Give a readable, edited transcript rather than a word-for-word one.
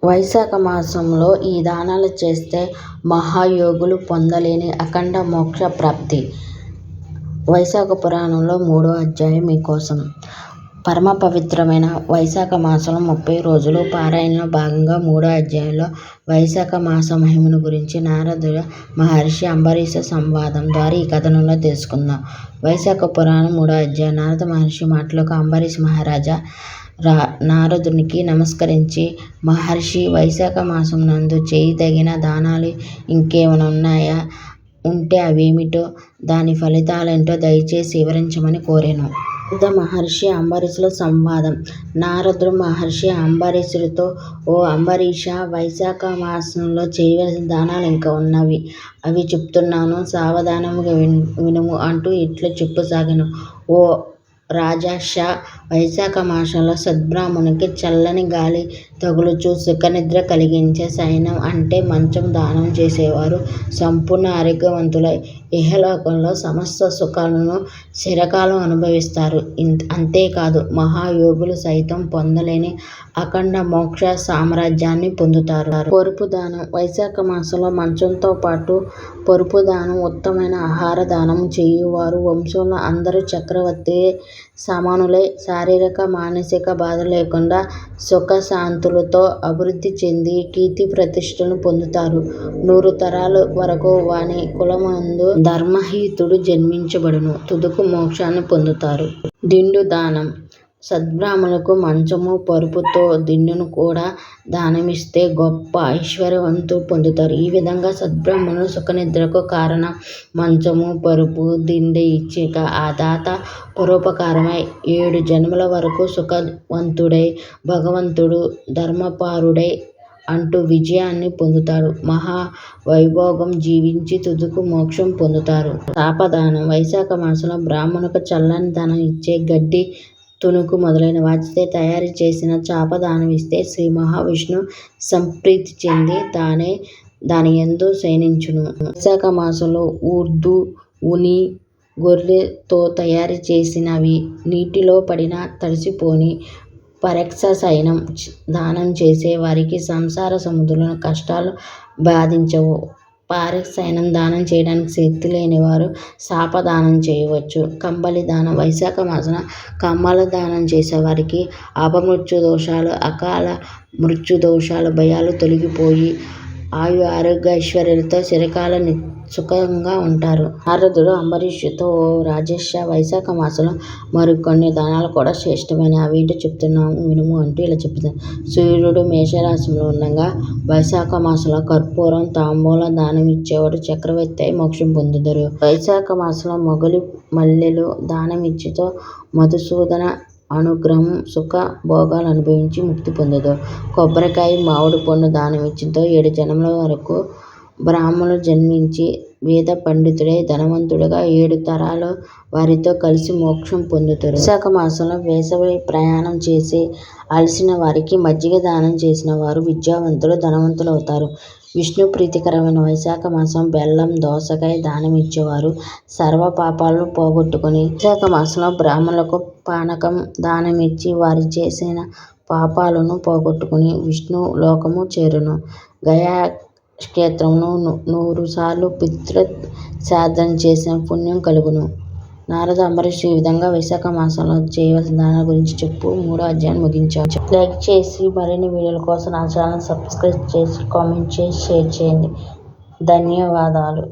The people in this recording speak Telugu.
వైశాఖ మాసంలో ఈ దానాలు చేస్తే మహాయోగులు పొందలేని అఖండ మోక్ష ప్రాప్తి. వైశాఖ పురాణంలో 3వ అధ్యాయం మీకోసం. పరమ పవిత్రమైన వైశాఖ మాసంలో 30 రోజులు పారాయణలో భాగంగా 3వ అధ్యాయంలో వైశాఖ మాస మహిమను గురించి నారదుల మహర్షి అంబరీష సంవాదం ద్వారా ఈ కథనంలో తెలుసుకుందాం. వైశాఖ పురాణం 3వ అధ్యాయం. నారద మహర్షి మాటలకు అంబరీష మహారాజా నారదునికి నమస్కరించి, మహర్షి, వైశాఖ మాసం నందు చేయదగిన దానాలు ఇంకేమైనా ఉన్నాయా? ఉంటే అవేమిటో, దాని ఫలితాలేంటో దయచేసి వివరించమని కోరెను. నారద మహర్షి అంబరీషుల సంవాదం. నారదుడు మహర్షి అంబరీషుడితో, ఓ అంబరీష, వైశాఖ మాసంలో చేయవలసిన దానాలు ఇంకా ఉన్నవి. అవి చెప్తున్నాను, సావధానముగా వినుము అంటూ ఇట్లు చెప్పసాగెను. ఓ రాజర్ష, వైశాఖ మాసంలో సద్బ్రాహ్మణునికి చల్లని గాలి తగులుచు సుఖనిద్ర కలిగించే శయనం అంటే మంచం దానం చేసేవారు సంపూర్ణ ఆరోగ్యవంతులై ఇహలోకంలో సమస్త సుఖాలను చిరకాలం అనుభవిస్తారు. అంతేకాదు, మహాయోగులు సైతం పొందలేని అఖండ మోక్ష సామ్రాజ్యాన్ని పొందుతారు. పరుపు దానం. వైశాఖ మాసంలో మంచంతో పాటు పరుపు దానం, ఉత్తమమైన ఆహార దానం చేయువారు వంశంలో అందరూ చక్రవర్తి సమానులై శారీరక మానసిక బాధలు లేకుండా సుఖశాంతులతో అభివృద్ధి చెంది కీర్తి ప్రతిష్టలను పొందుతారు. 100 తరాల వరకు వాని కులమందు ధర్మహీతుడు జన్మించబడును. తుదకు మోక్షాన్ని పొందుతారు. దిండు దానం. సద్బ్రాహ్మణులకు మంచము, పరుపుతో దిండును కూడా దానమిస్తే గొప్ప ఐశ్వర్యవంతులు పొందుతారు. ఈ విధంగా సద్బ్రాహ్మణులు సుఖనిద్రకు కారణం మంచము, పరుపు, దిండు ఇచ్చిక ఆ దాత పరోపకారమై 7 జన్మల వరకు సుఖవంతుడై భగవంతుడు ధర్మపారుడై అంటూ విజయాన్ని పొందుతారు. మహా వైభోగం జీవించి తుదకు మోక్షం పొందుతారు. శాపదానం. వైశాఖ మాసంలో బ్రాహ్మణులకు చల్లని ధనం ఇచ్చే గడ్డి, తునుకు మొదలైన వాటితో తయారు చేసిన చాప దానమిస్తే శ్రీ మహావిష్ణు సంప్రీతి చెంది తానే దాని యందు శయనించును. వైశాఖ మాసంలో ఊర్దు, ఉని, గొర్రెతో తయారు చేసినవి నీటిలో పడినా తడిసిపోని పరక్ష శయనం దానం చేసే వారికి సంసార సముద్రంలో కష్టాలు బాధించవు. పారక్షయనం దానం చేయడానికి శక్తి లేని వారు శాపదానం చేయవచ్చు. కంబళి దానం. వైశాఖ మాసన కంబళ దానం చేసేవారికి అపమృత్యు దోషాలు, అకాల మృత్యు దోషాలు, భయాలు తొలగిపోయి ఆయు ఆరోగ్య ఐశ్వర్యాలతో చిరకాల సుఖంగా ఉంటారు. నారదుడు అంబరీషుతో, ఓ రాజర్ష, వైశాఖ మాసంలో మరికొన్ని దానాలు కూడా శ్రేష్టమైన, అవేంటో చెప్తున్నాము వినుము అంటూ ఇలా చెప్తాను. సూర్యుడు మేషరాశిలో ఉండగా వైశాఖ మాసంలో కర్పూరం, తాంబూలం దానం ఇచ్చేవాడు చక్రవర్తి అయి మోక్షం పొందుతారు. వైశాఖ మాసంలో మొగలి మల్లెలు దానమిచ్చితో మధుసూదన అనుగ్రహం సుఖ భోగాలు అనుభవించి ముక్తి పొందుతారు. కొబ్బరికాయ, మామిడి పండు దానమిచ్చితో 7 జన్మల వరకు బ్రాహ్మణులు జన్మించి వేద పండితుడై ధనవంతుడుగా 7 తరాల వారితో కలిసి మోక్షం పొందుతారు. వైశాఖ మాసంలో వేసవి ప్రయాణం చేసి అలసిన వారికి మజ్జిగ దానం చేసిన వారు విద్యావంతులు, ధనవంతులు అవుతారు. విష్ణు ప్రీతికరమైన వైశాఖ మాసం బెల్లం, దోసకాయ దానం ఇచ్చేవారు సర్వ పాపాలను పోగొట్టుకుని, వైశాఖ మాసంలో బ్రాహ్మణులకు పానకం దానమిచ్చి వారి చేసిన పాపాలను పోగొట్టుకుని విష్ణు లోకము చేరును. గయా క్షేత్రమును 100 సార్లు పితృ శ్రాద్ధం చేసిన పుణ్యం కలుగును. నారద అంబరీషు ఈ విధంగా వైశాఖ మాసంలో చేయవలసిన దానాల గురించి చెప్పు 3వ అధ్యాయాన్ని ముగించారు. లైక్ చేసి మరిన్ని వీడియోల కోసం నా ఛానల్ సబ్స్క్రైబ్ చేసి, కామెంట్ చేసి, షేర్ చేయండి. ధన్యవాదాలు.